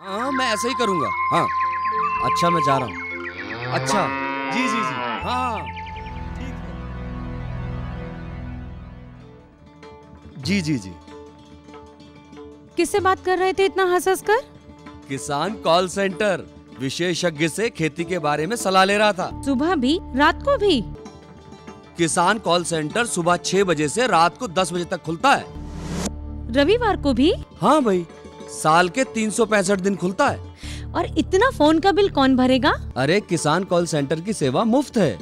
हाँ मैं ऐसा ही करूँगा। हाँ अच्छा मैं जा रहा हूँ। अच्छा जी जी जी। हाँ ठीक है। जी जी जी। किससे बात कर रहे थे इतना हंस हंस कर? किसान कॉल सेंटर, विशेषज्ञ से खेती के बारे में सलाह ले रहा था। सुबह भी रात को भी? किसान कॉल सेंटर सुबह 6 बजे से रात को 10 बजे तक खुलता है। रविवार को भी? हाँ भाई, साल के 365 दिन खुलता है। और इतना फोन का बिल कौन भरेगा? अरे किसान कॉल सेंटर की सेवा मुफ्त है।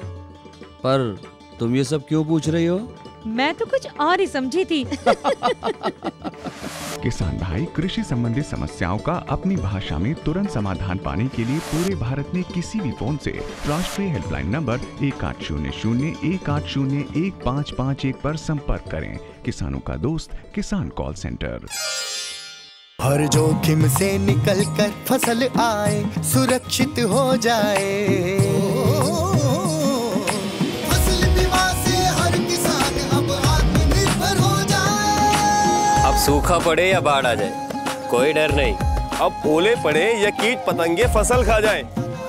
पर तुम ये सब क्यों पूछ रही हो? मैं तो कुछ और ही समझी थी। किसान भाई कृषि संबंधित समस्याओं का अपनी भाषा में तुरंत समाधान पाने के लिए पूरे भारत में किसी भी फोन से राष्ट्रीय हेल्पलाइन नंबर 1800-1801-1551 पर संपर्क करें। किसानों का दोस्त किसान कॉल सेंटर। हर जोखिम से निकल कर फसल आए, सुरक्षित हो जाए। फसल बीमा से हर किसान अब आत्मनिर्भर हो जाए। अब सूखा पड़े या बाढ़ आ जाए, कोई डर नहीं। अब ओले पड़े या कीट पतंगे फसल खा जाए,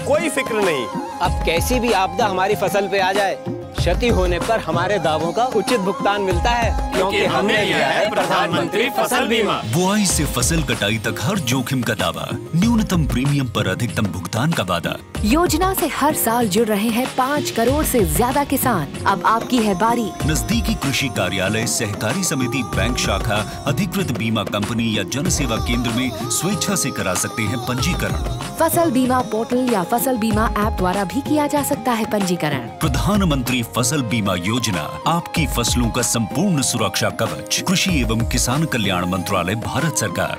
कोई फिक्र नहीं। अब कैसी भी आपदा हमारी फसल पे आ जाए, क्षति होने पर हमारे दावों का उचित भुगतान मिलता है, क्योंकि हमने लिया है प्रधानमंत्री फसल बीमा। बुआई से फसल कटाई तक हर जोखिम का दावा, न्यूनतम प्रीमियम पर अधिकतम भुगतान का वादा। योजना से हर साल जुड़ रहे हैं 5 करोड़ से ज्यादा किसान। अब आपकी है बारी। नजदीकी कृषि कार्यालय, सहकारी समिति, बैंक शाखा, अधिकृत बीमा कंपनी या जन सेवा केंद्र में स्वेच्छा से करा सकते हैं पंजीकरण। फसल बीमा पोर्टल या फसल बीमा ऐप द्वारा भी किया जा सकता है पंजीकरण। प्रधानमंत्री फसल बीमा योजना, आपकी फसलों का संपूर्ण सुरक्षा कवच। कृषि एवं किसान कल्याण मंत्रालय, भारत सरकार।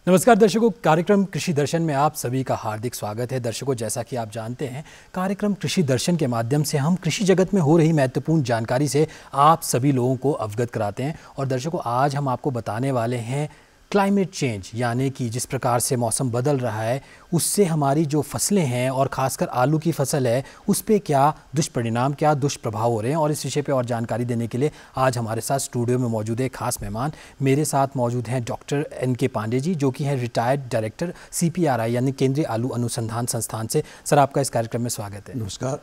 नमस्कार दर्शकों, कार्यक्रम कृषि दर्शन में आप सभी का हार्दिक स्वागत है। दर्शकों, जैसा कि आप जानते हैं, कार्यक्रम कृषि दर्शन के माध्यम से हम कृषि जगत में हो रही महत्वपूर्ण जानकारी से आप सभी लोगों को अवगत कराते हैं। और दर्शकों, आज हम आपको बताने वाले हैं क्लाइमेट चेंज, यानी कि जिस प्रकार से मौसम बदल रहा है उससे हमारी जो फसलें हैं और ख़ासकर आलू की फसल है उस पे क्या दुष्परिणाम, क्या दुष्प्रभाव हो रहे हैं। और इस विषय पे और जानकारी देने के लिए आज हमारे साथ स्टूडियो में मौजूद है खास मेहमान। मेरे साथ मौजूद हैं डॉक्टर NK पांडे जी, जो कि हैं रिटायर्ड डायरेक्टर CPRI यानी केंद्रीय आलू अनुसंधान संस्थान से। सर, आपका इस कार्यक्रम में स्वागत है। नमस्कार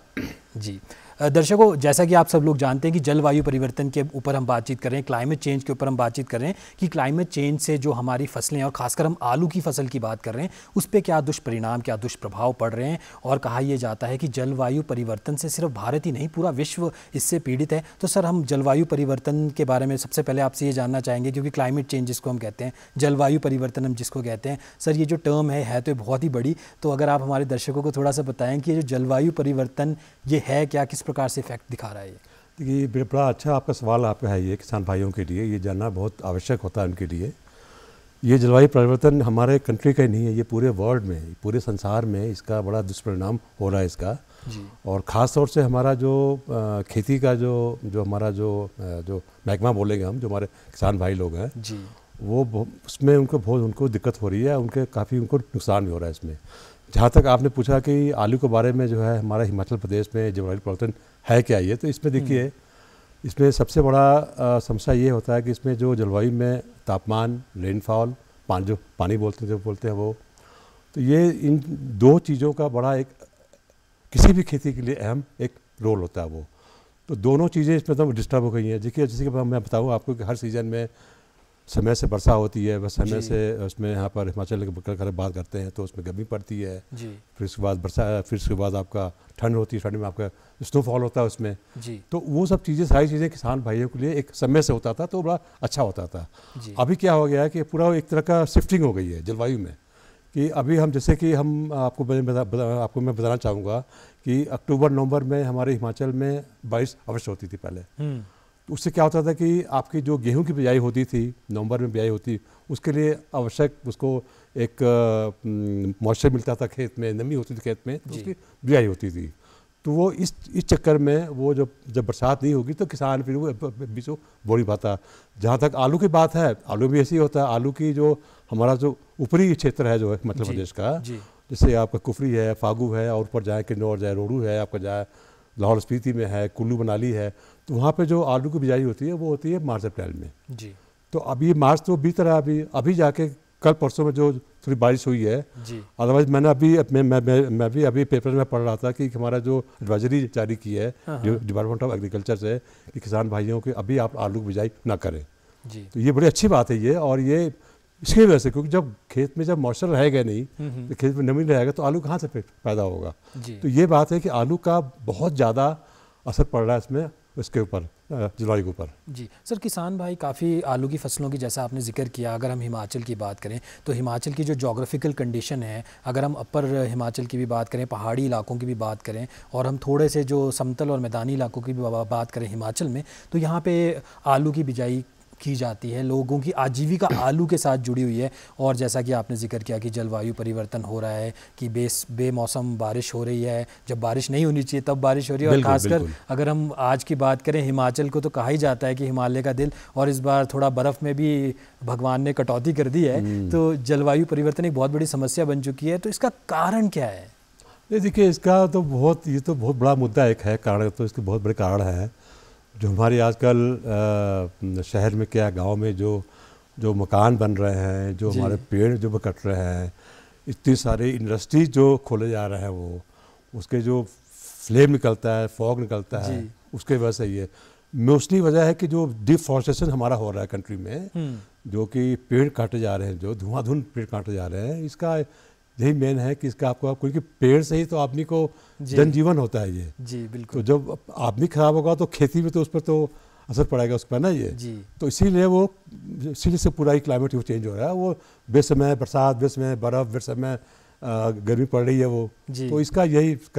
जी। दर्शकों, जैसा कि आप सब लोग जानते हैं कि जलवायु परिवर्तन के ऊपर हम बातचीत कर रहे हैं, क्लाइमेट चेंज के ऊपर हम बातचीत कर रहे हैं कि क्लाइमेट चेंज से जो हमारी फसलें और खासकर हम आलू की फसल की बात कर रहे हैं उस पर क्या दुष्परिणाम, क्या दुष्प्रभाव पड़ रहे हैं। और कहा यह जाता है कि जलवायु परिवर्तन से सिर्फ भारत ही नहीं, पूरा विश्व इससे पीड़ित है। तो सर, हम जलवायु परिवर्तन के बारे में सबसे पहले आपसे ये जानना चाहेंगे, क्योंकि क्लाइमेट चेंज जिसको हम कहते हैं, जलवायु परिवर्तन हम जिसको कहते हैं, सर ये जो टर्म है तो बहुत ही बड़ी। तो अगर आप हमारे दर्शकों को थोड़ा सा बताएं कि ये जो जलवायु परिवर्तन ये है क्या, किस प्रकार से इफेक्ट दिखा रहा है ये? देखिए, बड़ा अच्छा आपका सवाल आपका है। ये किसान भाइयों के लिए ये जानना बहुत आवश्यक होता है उनके लिए। ये जलवायु परिवर्तन हमारे कंट्री का ही नहीं है, ये पूरे वर्ल्ड में, पूरे संसार में इसका बड़ा दुष्परिणाम हो रहा है इसका जी। और ख़ास तौर से हमारा जो खेती का जो हमारा जो महकमा बोलेंगे हम, जो हमारे किसान भाई लोग हैं जी, वो उसमें उनको दिक्कत हो रही है, काफ़ी उनको नुकसान भी हो रहा है इसमें। जहाँ तक आपने पूछा कि आलू के बारे में जो है हमारे हिमाचल प्रदेश में जलवायु परिवर्तन है क्या, ये तो इसमें देखिए, इसमें सबसे बड़ा समस्या ये होता है कि इसमें जो जलवायु में तापमान, रेनफॉल, पानी बोलते हैं वो, तो ये इन दो चीज़ों का बड़ा एक किसी भी खेती के लिए अहम एक रोल होता है वो। तो दोनों चीज़ें इसमें तो डिस्टर्ब हो गई हैं। देखिए, जैसे कि मैं बताऊँ आपको कि हर सीज़न में समय से वर्षा होती है, बस समय से उसमें यहाँ पर हिमाचल की बात करते हैं तो उसमें गर्मी पड़ती है जी। फिर उसके बाद वर्षा, फिर उसके बाद आपका ठंड होती है, ठंड में आपका स्नोफॉल होता है उसमें जी। तो वो सब चीज़ें, सारी चीज़ें किसान भाइयों के लिए एक समय से होता था तो बड़ा अच्छा होता था। अभी क्या हो गया है कि पूरा एक तरह का शिफ्टिंग हो गई है जलवायु में, कि अभी हम जैसे कि हम आपको मैं बताना चाहूँगा कि अक्टूबर नवंबर में हमारे हिमाचल में बारिश अवश्य होती थी पहले, तो उससे क्या होता था कि आपकी जो गेहूं की बिजाई होती थी, नवंबर में बिजाई होती, उसके लिए आवश्यक उसको एक मॉइस्चर मिलता था खेत में, नमी होती थी खेत में, तो उसकी बिजाई होती थी। तो वो इस चक्कर में वो जब बरसात नहीं होगी तो किसान फिर वो बीच को बो नहीं पाता। जहाँ तक आलू की बात है, आलू भी ऐसे ही होता है। आलू की जो हमारा जो ऊपरी क्षेत्र है जो है मध्य प्रदेश का, जैसे आपका कुफरी है, फागू है, और ऊपर जाए किन्नौर जाए, रोडू है, आपका जाए लाहौल स्पीति में है, कुल्लू मनाली है, तो वहाँ पे जो आलू की बिजाई होती है वो होती है मार्च अप्रैल में जी। तो अभी मार्च तो बीत रहा है, अभी जाके कल परसों में जो थोड़ी बारिश हुई है जी। अदरवाइज मैंने अभी मैं भी अभी पेपर में पढ़ रहा था कि हमारा जो एडवाइजरी जारी की है डिपार्टमेंट ऑफ एग्रीकल्चर से कि किसान भाइयों के अभी आप आलू की बिजाई ना करें जी। तो ये बड़ी अच्छी बात है ये, और ये इसकी वजह से, क्योंकि जब खेत में जब मॉइस्चर रहेगा नहीं तो खेत में नमी रहेगा तो आलू कहाँ से पैदा होगा। तो ये बात है कि आलू का बहुत ज़्यादा असर पड़ रहा है इसमें, इसके ऊपर जलवायु के ऊपर जी। सर किसान भाई काफ़ी आलू की फसलों की जैसा आपने जिक्र किया, अगर हम हिमाचल की बात करें तो हिमाचल की जो जोग्राफिकल कंडीशन है, अगर हम अपर हिमाचल की भी बात करें, पहाड़ी इलाकों की भी बात करें, और हम थोड़े से जो समतल और मैदानी इलाकों की भी बात करें हिमाचल में, तो यहाँ पे आलू की बिजाई की जाती है, लोगों की आजीविका आलू के साथ जुड़ी हुई है। और जैसा कि आपने जिक्र किया कि जलवायु परिवर्तन हो रहा है, कि बेमौसम बारिश हो रही है, जब बारिश नहीं होनी चाहिए तब बारिश हो रही है। और खासकर अगर हम आज की बात करें, हिमाचल को तो कहा ही जाता है कि हिमालय का दिल, और इस बार थोड़ा बर्फ़ में भी भगवान ने कटौती कर दी है। तो जलवायु परिवर्तन एक बहुत बड़ी समस्या बन चुकी है, तो इसका कारण क्या है? देखिए इसका तो ये तो बहुत बड़ा मुद्दा एक है, कारण तो इसके बहुत बड़े कारण हैं जो हमारे आजकल शहर में क्या, गांव में जो मकान बन रहे हैं, जो हमारे पेड़ जो कट रहे हैं, इतनी सारी इंडस्ट्रीज जो खोले जा रहे हैं, वो उसके जो फ्लेम निकलता है, फॉग निकलता है, उसके वजह से ये मोस्टली वजह है कि जो डिफॉरेस्टेशन हमारा हो रहा है कंट्री में, जो कि पेड़ काटे जा रहे हैं, जो धुआंधुन पेड़ काटे जा रहे हैं, इसका यही मेन है कि इसका आपको, क्योंकि पेड़ से ही तो आदमी को जनजीवन होता है ये जी बिल्कुल। तो जब आदमी खराब होगा तो खेती में तो उस पर तो असर पड़ेगा उस पर ना ये जी। तो इसीलिए से पूरा ही क्लाइमेट चेंज हो रहा है। वो बेसमय बरसात, बेसमय बर्फ़, बेसमय गर्मी पड़ रही है वो जी। तो इसका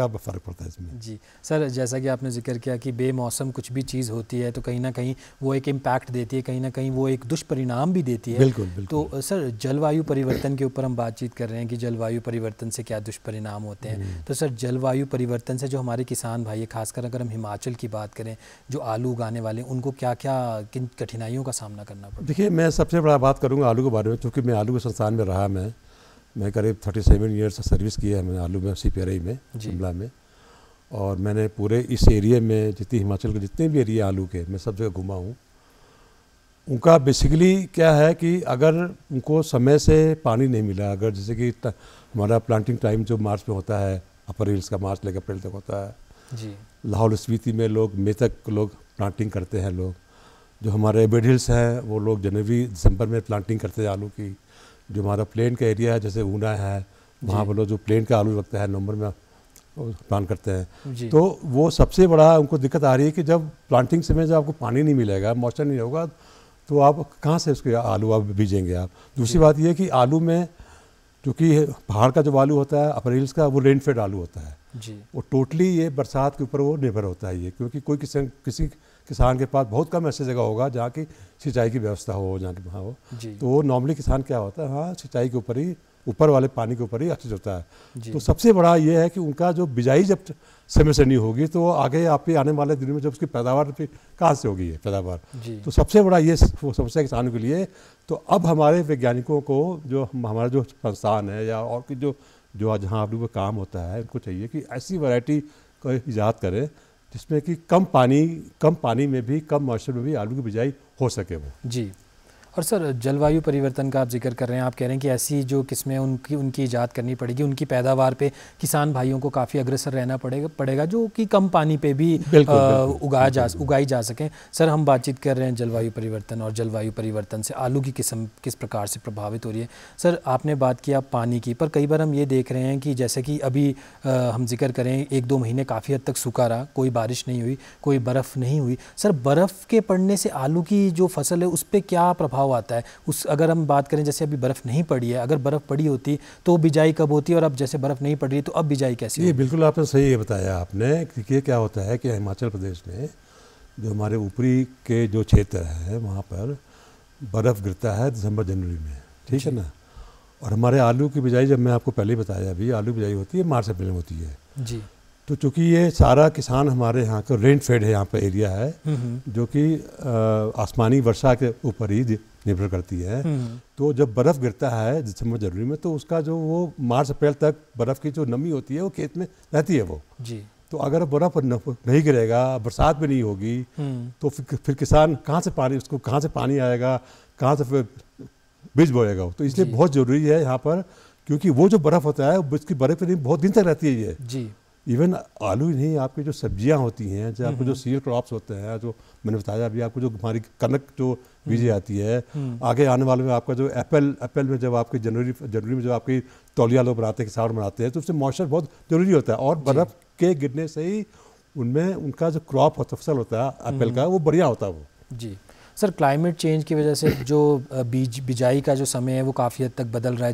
फ़र्क पड़ता है इसमें जी। सर जैसा कि आपने जिक्र किया कि बेमौसम कुछ भी चीज़ होती है तो कहीं ना कहीं वो एक इम्पैक्ट देती है, कहीं ना कहीं वो एक दुष्परिणाम भी देती है। बिल्कुल, बिल्कुल। तो सर जलवायु परिवर्तन के ऊपर हम बातचीत कर रहे हैं कि जलवायु परिवर्तन से क्या दुष्परिणाम होते हैं। तो सर जलवायु परिवर्तन से जो हमारे किसान भाई, खासकर अगर हम हिमाचल की बात करें, जो आलू उगाने वाले, उनको क्या क्या किन कठिनाइयों का सामना करना पड़ता है? देखिए मैं सबसे बड़ा बात करूँगा आलू के बारे में, क्योंकि मैं आलू के संस्थान में रहा, मैं करीब 37 ईयर्स सर्विस की है मैंने आलू में, CPRI में, शिमला में, और मैंने पूरे इस एरिया में जितनी हिमाचल के जितने भी एरिया आलू के, मैं सब जगह घूमा हूँ। उनका बेसिकली क्या है कि अगर उनको समय से पानी नहीं मिला, अगर जैसे कि हमारा प्लांटिंग टाइम जो मार्च में होता है, अपर हिल्स का मार्च लेकर अप्रैल तक होता है जी। लाहौल स्पीति में लोग मई तक लोग प्लांटिंग करते हैं लोग। जो हमारे मिड हिल्स हैं वो लोग जनवरी दिसंबर में प्लांटिंग करते हैं आलू की। जो हमारा प्लेन का एरिया है जैसे ऊना है, वहाँ पर लोग जो प्लेन का आलू लगता है नवंबर में प्लांट करते हैं। तो वो सबसे बड़ा उनको दिक्कत आ रही है कि जब प्लांटिंग समय जब आपको पानी नहीं मिलेगा, मॉइस्चर नहीं होगा, तो आप कहाँ से उसके आलू आप बीजेंगे आप। दूसरी बात ये है कि आलू में क्योंकि पहाड़ का जो आलू होता है, अपर हिल्स का, वो रेन फेड आलू होता है जी। वो टोटली ये बरसात के ऊपर वो निर्भर होता है ये, क्योंकि कोई किसी किसान के पास बहुत कम ऐसी जगह होगा जहाँ की सिंचाई की व्यवस्था हो, जहाँ की वहाँ हो। तो वो नॉर्मली किसान क्या होता है, हाँ सिंचाई के ऊपर ही, ऊपर वाले पानी के ऊपर ही आश्रित होता है। तो सबसे बड़ा ये है कि उनका जो बिजाई जब समय से नहीं होगी तो आगे आपके आने वाले दिनों में जब उसकी पैदावार कहाँ से होगी ये पैदावार। तो सबसे बड़ा ये समस्या किसानों के लिए। तो अब हमारे वैज्ञानिकों को, जो हमारा जो संस्थान है या और की जो जहाँ आलू का काम होता है, उनको चाहिए कि ऐसी वैरायटी का ईजाद करें जिसमें कि कम पानी में भी, कम मॉइस्चर में भी आलू की बिजाई हो सके वो जी। और सर जलवायु परिवर्तन का आप जिक्र कर रहे हैं, आप कह रहे हैं कि ऐसी जो किस्में उनकी ईजाद करनी पड़ेगी, उनकी पैदावार पे किसान भाइयों को काफ़ी अग्रसर रहना पड़ेगा जो कि कम पानी पे भी उगाई जा सकें। सर हम बातचीत कर रहे हैं जलवायु परिवर्तन, और जलवायु परिवर्तन से आलू की किस्म किस प्रकार से प्रभावित हो रही है। सर आपने बात किया पानी की, पर कई बार हम ये देख रहे हैं कि जैसे कि अभी हम जिक्र करें 1-2 महीने काफ़ी हद तक सूखा रहा, कोई बारिश नहीं हुई, कोई बर्फ़ नहीं हुई। सर बर्फ़ के पड़ने से आलू की जो फसल है उस पर क्या प्रभाव आता है? अगर हम बात करें जैसे अभी बर्फ़ नहीं पड़ी है, अगर बर्फ़ पड़ी होती तो बिजाई कब होती, और अब जैसे बर्फ़ नहीं पड़ रही तो अब बिजाई कैसी? ये बिल्कुल आपने सही बताया आपने, क्योंकि क्या होता है कि हिमाचल प्रदेश में जो हमारे ऊपरी के जो क्षेत्र है वहाँ पर बर्फ़ गिरता है दिसंबर जनवरी में, ठीक है ना। और हमारे आलू की बिजाई, जब मैं आपको पहले ही बताया अभी, आलू बिजाई होती है मार्च अप्रैल में होती है जी। तो चूँकि ये सारा किसान हमारे यहाँ का रेन फेड है, यहाँ पर एरिया है जो कि आसमानी वर्षा के ऊपर ही निर्भर करती है। तो जब बर्फ़ गिरता है दिसंबर जनवरी में तो उसका जो वो मार्च अप्रैल तक बर्फ़ की जो नमी होती है वो खेत में रहती है वो जी। तो अगर बर्फ़ नहीं गिरेगा, बरसात भी नहीं होगी तो फिर किसान कहाँ से पानी, उसको कहाँ से पानी आएगा, कहाँ से फिर बीज बोएगा। तो इसलिए बहुत ज़रूरी है यहाँ पर, क्योंकि वो जो बर्फ़ होता है उसकी बर्फ़ नहीं बहुत दिन तक रहती है ये जी। इवन आलू ही नहीं, आपकी जो सब्जियां होती हैं, जो आपको जो सीरियल क्रॉप्स होते हैं, जो मैंने बताया अभी आपको, जो हमारी कनक जो बीजे आती है, आगे आने वाले में आपका जो अप्रैल में जब आपकी जनवरी में जब आपकी तौलिया लोग बनाते हैं, किसान बनाते हैं, तो उससे मॉइस्चर बहुत ज़रूरी होता है। और बर्फ़ के गिरने से ही उनमें उनका जो क्रॉप होता है, फसल होता है अप्रैल का, वो बढ़िया होता है वो जी। सर, क्लाइमेट चेंज की वजह से जो बिजाई का जो समय है वो काफ़ी हद तक बदल रहा है,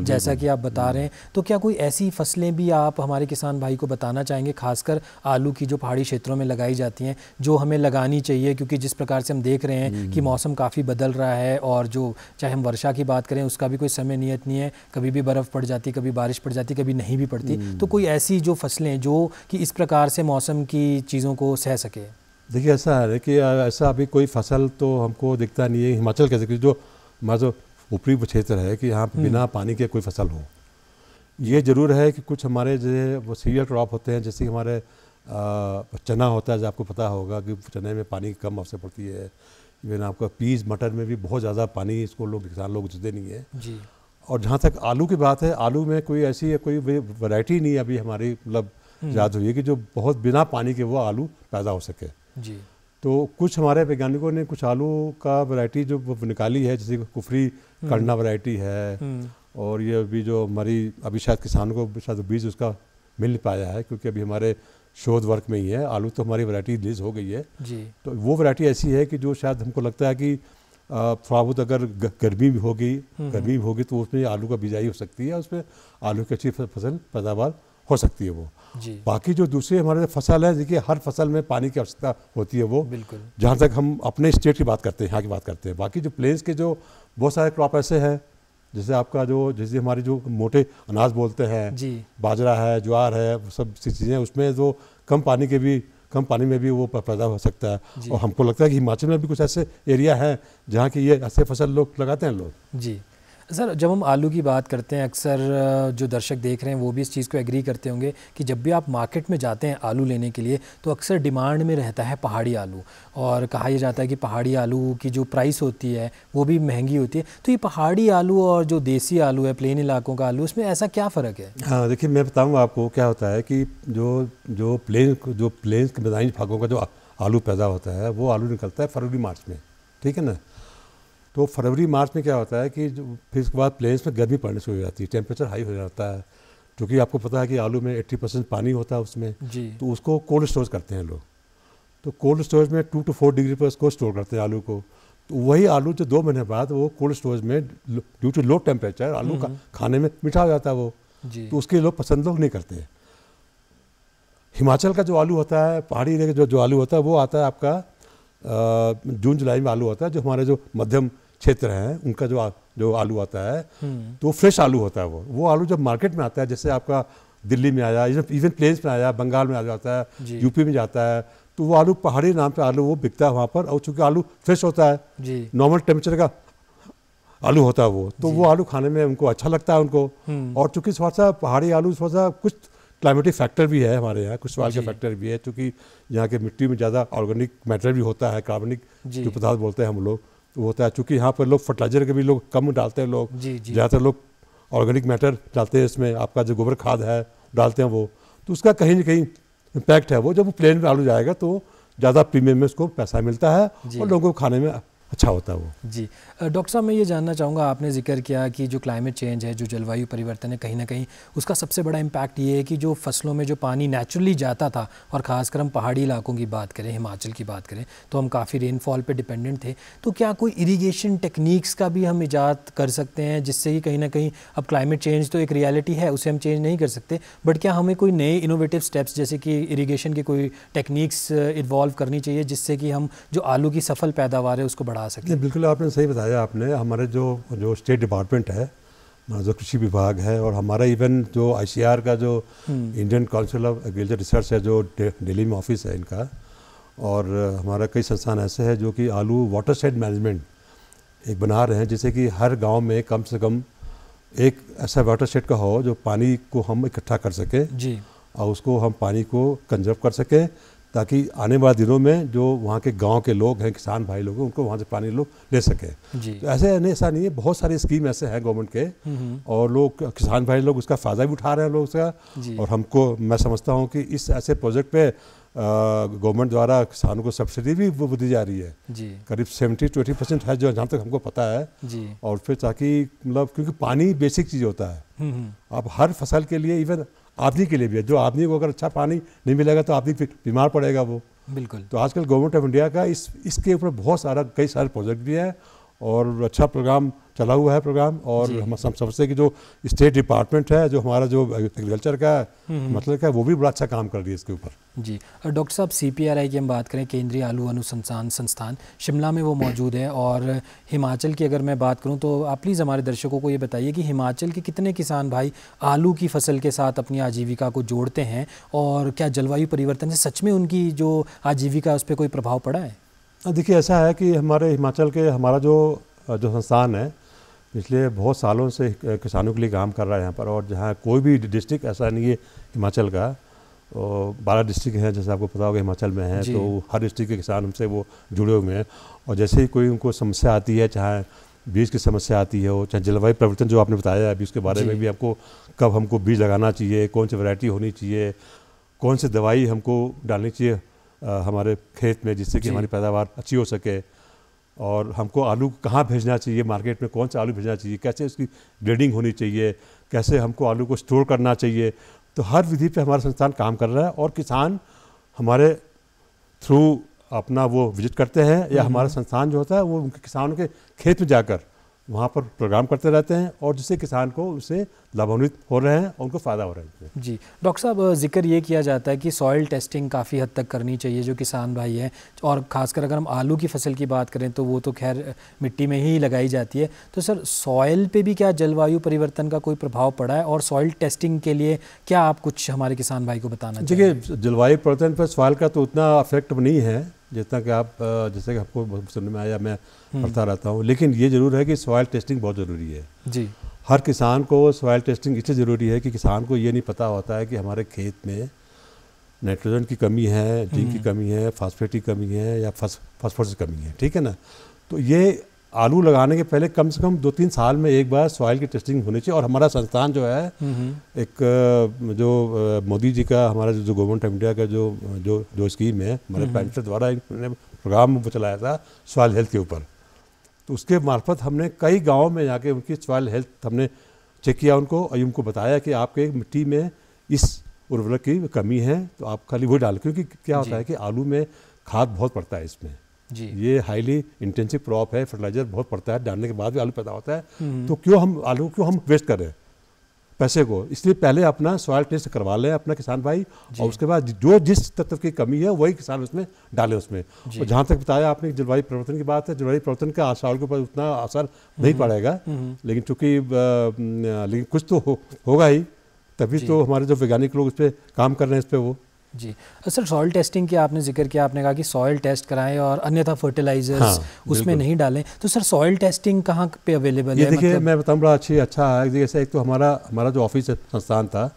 जैसा कि आप बता रहे हैं। तो क्या कोई ऐसी फसलें भी आप हमारे किसान भाई को बताना चाहेंगे, खासकर आलू की जो पहाड़ी क्षेत्रों में लगाई जाती हैं, जो हमें लगानी चाहिए? क्योंकि जिस प्रकार से हम देख रहे हैं कि मौसम काफ़ी बदल रहा है और जो चाहे हम वर्षा की बात करें उसका भी कोई समय नियत नहीं है, कभी भी बर्फ़ पड़ जाती, कभी बारिश पड़ जाती, कभी नहीं भी पड़ती। तो कोई ऐसी जो फसलें जो कि इस प्रकार से मौसम की चीज़ों को सह सके? देखिए ऐसा है कि ऐसा अभी कोई फसल तो हमको दिखता नहीं है हिमाचल के, जो हमारा जो ऊपरी क्षेत्र है कि यहाँ बिना पानी के कोई फसल हो। ये ज़रूर है कि कुछ हमारे जो वो सीरियल क्रॉप होते हैं, जैसे हमारे चना होता है, जो आपको पता होगा कि चने में पानी की कम आवश्यक पड़ती है। इवन आपका पीस मटर में भी बहुत ज़्यादा पानी इसको किसान लोग देते नहीं है जी। और जहाँ तक आलू की बात है, आलू में कोई ऐसी कोई वैरायटी नहीं अभी हमारी मतलब याद हुई है कि जो बहुत बिना पानी के वो आलू पैदा हो सके जी। तो कुछ हमारे वैज्ञानिकों ने कुछ आलू का वैरायटी जो निकाली है, जैसे कुफरी करना वैरायटी है और ये अभी जो हमारी अभी शायद किसानों को शायद बीज उसका मिल नहीं पाया है, क्योंकि अभी हमारे शोध वर्क में ही है। आलू तो हमारी वैरायटी रिलीज हो गई है जी। तो वो वैरायटी ऐसी है कि जो शायद हमको लगता है कि थोड़ा बहुत अगर गर्मी भी होगी तो उसमें आलू का बिजाई हो सकती है, उसमें आलू की अच्छी फसल पैदावार हो सकती है वो जी। बाकी जो दूसरे हमारे फसल है, देखिए हर फसल में पानी की आवश्यकता होती है वो, बिल्कुल। जहाँ तक हम अपने स्टेट की बात करते हैं, यहाँ की बात करते हैं। बाकी जो प्लेन्स के जो बहुत सारे क्रॉप ऐसे हैं, जैसे आपका जैसे हमारे जो मोटे अनाज बोलते हैं जी, बाजरा है, ज्वार है, वो सब चीज़ें, उसमें जो कम पानी में भी वो पैदा हो सकता है। और हमको लगता है कि हिमाचल में भी कुछ ऐसे एरिया हैं जहाँ की ये ऐसे फसल लोग लगाते हैं लोग जी। सर, जब हम आलू की बात करते हैं, अक्सर जो दर्शक देख रहे हैं वो भी इस चीज़ को एग्री करते होंगे कि जब भी आप मार्केट में जाते हैं आलू लेने के लिए तो अक्सर डिमांड में रहता है पहाड़ी आलू, और कहा यह जाता है कि पहाड़ी आलू की जो प्राइस होती है वो भी महंगी होती है। तो ये पहाड़ी आलू और जो देसी आलू है, प्लेन इलाकों का आलू, इसमें ऐसा क्या फ़र्क है? हाँ, देखिए मैं बताऊँगा आपको क्या होता है कि जो प्लेन्स के मैदानी भागों का जो आलू पैदा होता है वो आलू निकलता है फरवरी मार्च में, ठीक है ना। तो फरवरी मार्च में क्या होता है कि फिर उसके बाद प्लेन्स में गर्मी पड़ने शुरू हो जाती है, टेम्परेचर हाई हो जाता है, क्योंकि आपको पता है कि आलू में 80% पानी होता है उसमें जी। तो उसको कोल्ड स्टोरेज करते हैं लोग। तो कोल्ड स्टोरेज में 2 to 4 डिग्री पर उसको स्टोर करते हैं आलू को। तो वही आलू जो 2 महीने बाद वो कोल्ड स्टोरेज में ड्यू टू लो टेम्परेचर आलू का खाने में मीठा हो जाता है वो जी। तो उसके लोग पसंद नहीं करते। हिमाचल का जो आलू होता है, पहाड़ी एरिया का जो आलू होता है वो आता है आपका जून जुलाई में आलू होता है। जो हमारे जो मध्यम क्षेत्र हैं उनका जो आलू आता है तो फ्रेश आलू होता है वो आलू जब मार्केट में आता है, जैसे आपका दिल्ली में आया, इवन प्लेन्स में आया, बंगाल में आ जाता है, यूपी में जाता है, तो वो आलू पहाड़ी नाम पे आलू वो बिकता है वहाँ पर। और चूँकि आलू फ्रेश होता है, नॉर्मल टेम्परेचर का आलू होता है वो, तो वो आलू खाने में उनको अच्छा लगता है उनको। और चूँकि थोड़ा सा पहाड़ी आलू थोड़ा सा कुछ क्लाइमेटिक फैक्टर भी है हमारे यहाँ, कुछ सवाल के फैक्टर भी है, क्योंकि यहाँ के मिट्टी में ज़्यादा ऑर्गेनिक मैटर भी होता है, कार्बनिक जो पदार्थ बोलते हैं हम लोग वो होता है। चूँकि यहाँ पर लोग फर्टिलाइजर के भी लोग कम डालते हैं, लोग ज़्यादातर लोग ऑर्गेनिक मैटर डालते हैं इसमें, आपका जो गोबर खाद है डालते हैं वो, तो उसका कहीं ना कहीं इम्पैक्ट है वो। जब वो प्लेन में आलू जाएगा तो ज़्यादा प्रीमियम में उसको पैसा मिलता है और लोगों को खाने में अच्छा होता है वो। जी डॉक्टर साहब, मैं ये जानना चाहूँगा, आपने जिक्र किया कि जो क्लाइमेट चेंज है, जो जलवायु परिवर्तन है, कहीं ना कहीं उसका सबसे बड़ा इम्पैक्ट ये है कि जो फसलों में जो पानी नेचुरली जाता था, और ख़ासकर हम पहाड़ी इलाकों की बात करें, हिमाचल की बात करें, तो हम काफ़ी रेनफॉल पे डिपेंडेंट थे। तो क्या कोई इरिगेशन टेक्निक्स का भी हम ईजाद कर सकते हैं जिससे कि कहीं ना कहीं, अब क्लाइमेट चेंज तो एक रियलिटी है, उसे हम चेंज नहीं कर सकते, बट क्या हमें कोई नए इनोवेटिव स्टेप्स जैसे कि इरिगेशन की कोई टेक्निक्स इन्वॉल्व करनी चाहिए जिससे कि हम जो आलू की सफल पैदावार है उसको बढ़ा सकें? बिल्कुल आपने सही बताया। आपने हमारे जो स्टेट डिपार्टमेंट है, जो कृषि विभाग है, और हमारा इवन जो ICR का जो Indian council of agriculture research है, जो दिल्ली में ऑफिस है इनका, और हमारा कई संस्थान ऐसे हैं जो कि आलू वाटरशेड मैनेजमेंट एक बना रहे हैं, जिससे कि हर गांव में कम से कम एक ऐसा वाटरशेड का हो जो पानी को हम इकट्ठा कर सकें जी, और उसको हम पानी को कंजर्व कर सकें, ताकि आने वाले दिनों में जो वहाँ के गांव के लोग हैं, किसान भाई लोग हैं, उनको वहाँ से पानी लोग ले सकें जी। तो ऐसा नहीं है, बहुत सारी स्कीम ऐसे हैं गवर्नमेंट के, और लोग, किसान भाई लोग उसका फ़ायदा भी उठा रहे हैं लोग उसका। और हमको, मैं समझता हूँ कि इस ऐसे प्रोजेक्ट पे गवर्नमेंट द्वारा किसानों को सब्सिडी भी वो दी जा रही है जी, करीब 70-80% है, जो जहाँ तक हमको पता है जी। और फिर ताकि मतलब, क्योंकि पानी बेसिक चीज़ होता है। अब हर फसल के लिए, इवन आदमी के लिए भी है, जो आदमी को अगर अच्छा पानी नहीं मिलेगा तो आदमी फिर बीमार पड़ेगा वो। बिल्कुल। तो आजकल गवर्नमेंट ऑफ इंडिया का इसके ऊपर कई सारे प्रोजेक्ट भी हैं और अच्छा प्रोग्राम चला हुआ है प्रोग्राम। और हम समझते हैं कि जो स्टेट डिपार्टमेंट है, जो हमारा जो एग्रीकल्चर का मतलब का, वो भी बड़ा अच्छा काम कर रही है इसके ऊपर। जी डॉक्टर साहब, CPRI की हम बात करें, केंद्रीय आलू अनुसंधान संस्थान शिमला में वो मौजूद है, और हिमाचल की अगर मैं बात करूं तो आप प्लीज़ हमारे दर्शकों को ये बताइए कि हिमाचल के कितने किसान भाई आलू की फसल के साथ अपनी आजीविका को जोड़ते हैं, और क्या जलवायु परिवर्तन से सच में उनकी जो आजीविका है उस पर कोई प्रभाव पड़ा है? देखिए, ऐसा है कि हमारे हिमाचल के हमारा जो संस्थान है पिछले बहुत सालों से किसानों के लिए काम कर रहा है यहाँ पर, और जहाँ कोई भी डिस्ट्रिक्ट ऐसा नहीं है हिमाचल का, 12 डिस्ट्रिक्ट हैं जैसे आपको पता होगा हिमाचल में है, तो हर डिस्ट्रिक्ट के किसान हमसे वो जुड़े हुए हैं। और जैसे ही कोई उनको समस्या आती है, चाहे बीज की समस्या आती है हो, चाहे जलवायु परिवर्तन जो आपने बताया अभी, उसके बारे में भी आपको कब हमको बीज लगाना चाहिए, कौन सी वैरायटी होनी चाहिए, कौन सी दवाई हमको डालनी चाहिए हमारे खेत में जिससे कि हमारी पैदावार अच्छी हो सके, और हमको आलू कहाँ भेजना चाहिए, मार्केट में कौन सा आलू भेजना चाहिए, कैसे उसकी ग्रेडिंग होनी चाहिए, कैसे हमको आलू को स्टोर करना चाहिए। तो हर विधि पे हमारा संस्थान काम कर रहा है, और किसान हमारे थ्रू अपना वो विजिट करते हैं, या हमारा संस्थान जो होता है वो उनके किसानों के खेत में जाकर वहाँ पर प्रोग्राम करते रहते हैं, और जिससे किसान को उससे लाभान्वित हो रहे हैं और उनको फ़ायदा हो रहा है। जी डॉक्टर साहब, जिक्र ये किया जाता है कि सॉइल टेस्टिंग काफ़ी हद तक करनी चाहिए जो किसान भाई हैं, और ख़ासकर अगर हम आलू की फसल की बात करें तो वो तो खैर मिट्टी में ही लगाई जाती है। तो सर, सॉइल पे भी क्या जलवायु परिवर्तन का कोई प्रभाव पड़ा है, और सॉइल टेस्टिंग के लिए क्या आप कुछ हमारे किसान भाई को बताना चाहिए? देखिए, जलवायु परिवर्तन पर सॉइल का तो उतना अफेक्ट नहीं है जितना कि आप, जैसे कि आपको सुनने में आया, मैं पढ़ता रहता हूँ, लेकिन ये ज़रूर है कि सॉइल टेस्टिंग बहुत ज़रूरी है। जी, हर किसान को सॉइल टेस्टिंग इसलिए ज़रूरी है कि किसान को ये नहीं पता होता है कि हमारे खेत में नाइट्रोजन की कमी है, जिंक की कमी है, फास्फेट की कमी है, या फास्फोरस की कमी है, ठीक है ना। तो ये आलू लगाने के पहले कम से कम 2-3 साल में एक बार सॉइल की टेस्टिंग होनी चाहिए। और हमारा संस्थान जो है, एक जो मोदी जी का, हमारा जो गवर्नमेंट ऑफ इंडिया का जो स्कीम है, हमारे प्राइम मिनिस्टर द्वारा इन्होंने प्रोग्राम वो चलाया था सॉइल हेल्थ के ऊपर, तो उसके मार्फत हमने कई गाँव में जाके उनकी सॉइल हेल्थ हमने चेक किया उनको, और उनको बताया कि आपके मिट्टी में इस उर्वरक की कमी है, तो आप खाली वो डालें। क्योंकि क्या होता है कि आलू में खाद बहुत पड़ता है इसमें, ये हाईली इंटेंसिव क्रॉप है, फर्टिलाइजर बहुत पड़ता है, डालने के बाद भी आलू पैदा होता है। तो क्यों हम वेस्ट कर रहे हैं पैसे को? इसलिए पहले अपना सॉइल टेस्ट करवा लें अपना किसान भाई, और उसके बाद जो जिस तत्व की कमी है वही किसान उसमें डालें उसमें। और जहाँ तक बताया आपने जलवायु परिवर्तन की बात है, जलवायु परिवर्तन का आसार के ऊपर उतना असर नहीं पड़ेगा, लेकिन चूँकि लेकिन कुछ तो होगा ही, तभी तो हमारे जो वैज्ञानिक लोग उस पर काम कर रहे हैं इस पर वो। जी सर, सॉइल टेस्टिंग की आपने जिक्र किया, आपने कहा कि सॉइल टेस्ट कराएं और अन्यथा फर्टिलाइजर्स उसमें नहीं डालें। तो सर, सॉइल टेस्टिंग कहाँ पे अवेलेबल है? देखिए, मैं बताऊँ, बड़ा अच्छा है। जैसे एक तो हमारा जो ऑफिस संस्थान था,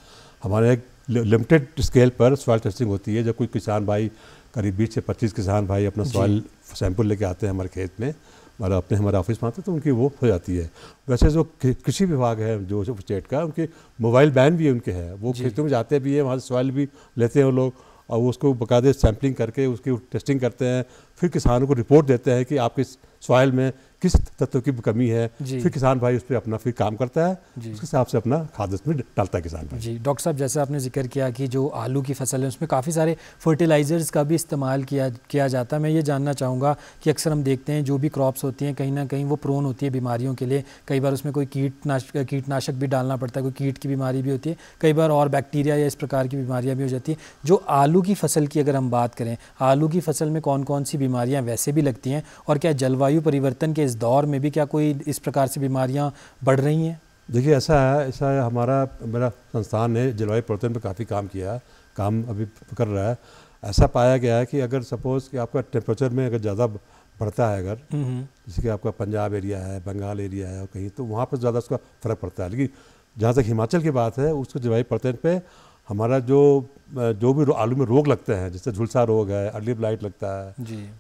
हमारे एक लिमिटेड स्केल पर सॉइल टेस्टिंग होती है। जब कोई किसान भाई, करीब 20 से 25 किसान भाई अपना सॉइल सैंपल लेके आते हैं हमारे खेत में, हमारे ऑफिस में आते हैं, तो उनकी वो हो जाती है। वैसे जो कृषि विभाग है जो स्टेट का, उनके मोबाइल वैन भी उनके हैं, वो खेतों में जाते भी है, वहाँ से सॉइल भी लेते हैं वो लोग, और वो उसको बाकायदे सैम्पलिंग करके उसकी टेस्टिंग करते हैं, फिर किसानों को रिपोर्ट देते हैं कि आपके सॉइल में किस तत्व की कमी है, फिर किसान भाई उस पर अपना फिर काम करता है, उसके हिसाब से अपना खाद उसमें डालता है किसान भाई। जी डॉक्टर साहब, जैसे आपने जिक्र किया कि जो आलू की फसल है उसमें काफ़ी सारे फर्टिलाइज़र्स का भी इस्तेमाल किया जाता है। मैं ये जानना चाहूँगा कि अक्सर हम देखते हैं जो भी क्रॉप्स होती हैं कहीं ना कहीं वो प्रोन होती है बीमारियों के लिए, कई बार उसमें कोई कीटनाशक भी डालना पड़ता है, कोई कीट की बीमारी भी होती है, कई बार और बैक्टीरिया या इस प्रकार की बीमारियाँ भी हो जाती हैं। जो आलू की फसल की अगर हम बात करें, आलू की फसल में कौन कौन सी बीमारियाँ वैसे भी लगती हैं, और क्या जलवायु परिवर्तन के इस दौर में भी क्या कोई इस प्रकार से बीमारियां बढ़ रही हैं? देखिए ऐसा है मेरा संस्थान ने जलवायु परिवर्तन पर काफ़ी काम किया, काम अभी कर रहा है। ऐसा पाया गया है कि अगर सपोज़ कि आपका टेम्परेचर में अगर ज़्यादा बढ़ता है, अगर जैसे कि आपका पंजाब एरिया है, बंगाल एरिया है और कहीं, तो वहाँ पर ज़्यादा उसका फ़र्क पड़ता है। लेकिन जहाँ तक हिमाचल की बात है, उसको जलवायु परिवर्तन पे हमारा जो भी आलू में रोग लगते हैं, जैसे झुलसा रोग है, अर्ली ब्लाइट लगता है,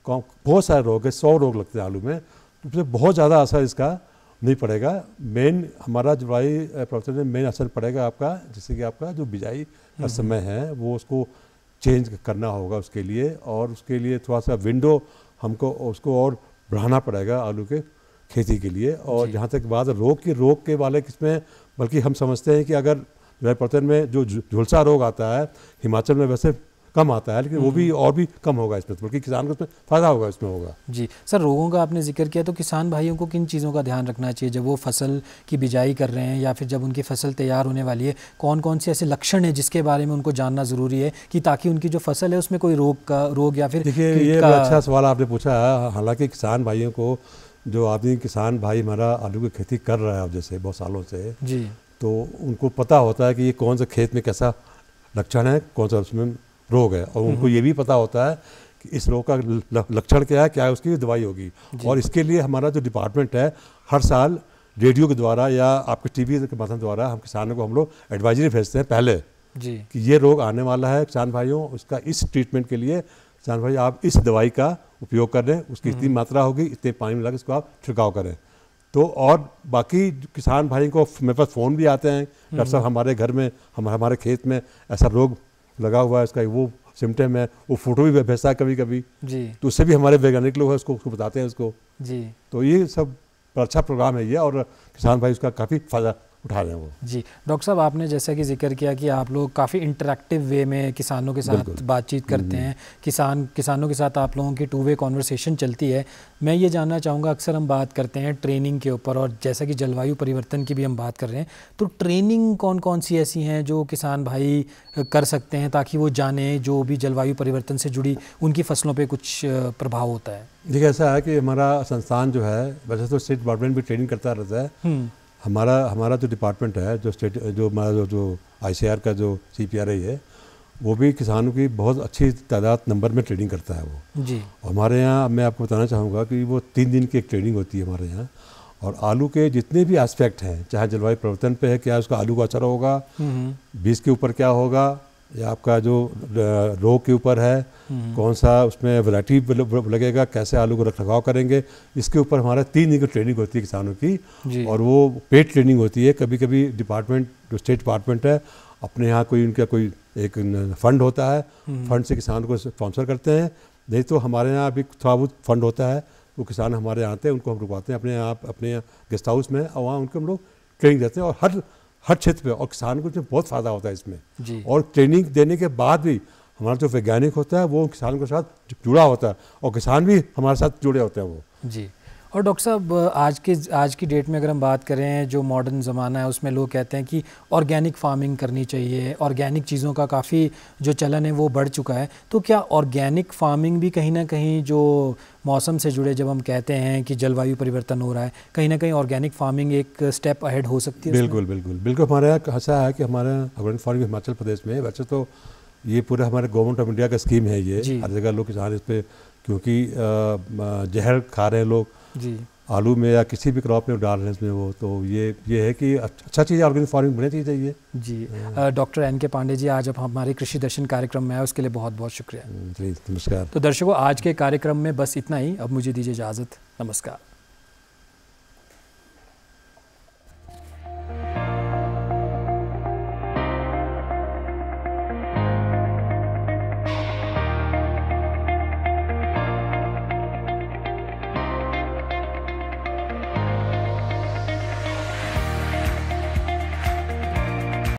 बहुत सारे रोग है, 100 रोग लगते हैं आलू में, तो उसमें बहुत ज़्यादा असर इसका नहीं पड़ेगा। मेन हमारा जलवायु परिवर्तन में मेन असर पड़ेगा आपका, जैसे कि आपका जो बिजाई का समय है वो उसको चेंज करना होगा उसके लिए, और उसके लिए थोड़ा सा विंडो हमको उसको और बढ़ाना पड़ेगा आलू के खेती के लिए। और जहाँ तक बात रोग के वाले किसमें, बल्कि हम समझते हैं कि अगर जलवायु परिवर्तन में जो झुलसा रोग आता है हिमाचल में वैसे कम आता है, लेकिन वो भी और भी कम होगा इसमें, बल्कि किसान को इसमें फ़ायदा होगा, इसमें होगा। जी सर, रोगों का आपने जिक्र किया, तो किसान भाइयों को किन चीज़ों का ध्यान रखना चाहिए जब वो फसल की बिजाई कर रहे हैं या फिर जब उनकी फसल तैयार होने वाली है? कौन कौन से ऐसे लक्षण हैं जिसके बारे में उनको जानना ज़रूरी है कि ताकि उनकी जो फसल है उसमें कोई रोग या फिर? देखिए ये अच्छा सवाल आपने पूछा है। हालाँकि किसान भाइयों को, जो आदमी किसान भाई हमारा आलू की खेती कर रहा है अब जैसे बहुत सालों से जी, तो उनको पता होता है कि ये कौन सा खेत में कैसा लक्षण है, कौन सा उसमें रोग है, और उनको ये भी पता होता है कि इस रोग का लक्षण क्या है, क्या है उसकी दवाई होगी। और इसके लिए हमारा जो डिपार्टमेंट है हर साल रेडियो के द्वारा या आपके टीवी के माध्यम द्वारा हम किसानों को हम लोग एडवाइजरी भेजते हैं पहले जी, कि ये रोग आने वाला है किसान भाइयों, उसका इस ट्रीटमेंट के लिए किसान भाई आप इस दवाई का उपयोग कर रहे हैं, उसकी इतनी मात्रा होगी, इतने पानी मिला के इसको आप छिड़काव करें। तो और बाकी किसान भाई को मेरे पास फ़ोन भी आते हैं, डॉक्टर साहब हमारे घर में हमारे खेत में ऐसा रोग लगा हुआ है, इसका वो सिम्टम है, वो फोटो भी भेजता है कभी कभी जी, तो उससे भी हमारे वैज्ञानिक लोग हैं उसको बताते हैं उसको जी। तो ये सब अच्छा प्रोग्राम है ये, और किसान भाई उसका काफ़ी फ़ायदा उठा रहे हैं वो जी। डॉक्टर साहब, आपने जैसा कि जिक्र किया कि आप लोग काफ़ी इंटरेक्टिव वे में किसानों के साथ बातचीत करते हैं, किसानों के साथ आप लोगों की 2 वे कॉन्वर्सेशन चलती है। मैं ये जानना चाहूँगा, अक्सर हम बात करते हैं ट्रेनिंग के ऊपर, और जैसा कि जलवायु परिवर्तन की भी हम बात कर रहे हैं, तो ट्रेनिंग कौन कौन सी ऐसी हैं जो किसान भाई कर सकते हैं ताकि वो जाने जो भी जलवायु परिवर्तन से जुड़ी उनकी फसलों पर कुछ प्रभाव होता है? देखिए ऐसा है कि हमारा संस्थान जो है, वैसे तो स्टेट डिपार्टमेंट भी ट्रेनिंग करता रहता है, हमारा जो डिपार्टमेंट है, जो हमारा जो ICAR का जो CPRI है, वो भी किसानों की बहुत अच्छी तादाद नंबर में ट्रेनिंग करता है वो जी। और हमारे यहाँ मैं आपको बताना चाहूँगा कि वो 3 दिन की एक ट्रेनिंग होती है हमारे यहाँ, और आलू के जितने भी एस्पेक्ट हैं, चाहे जलवायु परिवर्तन पे है, क्या उसका आलू का असर होगा, बीज के ऊपर क्या होगा, या आपका जो रोग के ऊपर है, कौन सा उसमें वैरायटी लगेगा, कैसे आलू को रखरखाव करेंगे, इसके ऊपर हमारा 3 दिन की ट्रेनिंग होती है किसानों की, और वो पेड ट्रेनिंग होती है। कभी कभी डिपार्टमेंट, जो स्टेट डिपार्टमेंट है, अपने यहाँ उनका कोई एक फंड होता है, फंड से किसानों को स्पॉन्सर करते हैं, नहीं तो हमारे यहाँ भी थोड़ा बहुत फंड होता है, वो किसान हमारे यहाँ आते हैं, उनको हम रुकवाते हैं अपने यहाँ गेस्ट हाउस में, और वहाँ उनको हम लोग ट्रेनिंग देते हैं, और हर क्षेत्र पे, और किसान को बहुत फ़ायदा होता है इसमें जी। और ट्रेनिंग देने के बाद भी हमारा जो वैज्ञानिक होता है वो किसान के साथ जुड़ा होता है, और किसान भी हमारे साथ जुड़े होते हैं वो जी। और डॉक्टर साहब, आज की डेट में अगर हम बात करें, जो मॉडर्न ज़माना है उसमें लोग कहते हैं कि ऑर्गेनिक फार्मिंग करनी चाहिए, ऑर्गेनिक चीज़ों का काफ़ी जो चलन है वो बढ़ चुका है, तो क्या ऑर्गेनिक फार्मिंग भी कहीं ना कहीं जो मौसम से जुड़े, जब हम कहते हैं कि जलवायु परिवर्तन हो रहा है, कहीं ना कहीं ऑर्गेनिक फार्मिंग एक स्टेप अहेड हो सकती है? बिल्कुल हमारे यहाँ ऐसा है कि हमारे ऑर्गेनिक फार्मिंग हिमाचल प्रदेश में, वैसे तो ये पूरा हमारे गवर्नमेंट ऑफ इंडिया का स्कीम है ये, हर जगह लोग किसान इस पर, क्योंकि जहर खा रहे हैं लोग जी, आलू में या किसी भी क्रॉप में डाल रहे हैं इसमें वो, तो ये है कि अच्छा चीज़ ऑर्गेनिक फार्मिंग बननी चाहिए जी। डॉक्टर NK पांडे जी, आज आप हमारे कृषि दर्शन कार्यक्रम में आए, उसके लिए बहुत बहुत शुक्रिया। नमस्कार। तो दर्शकों, आज के कार्यक्रम में बस इतना ही, अब मुझे दीजिए इजाज़त, नमस्कार।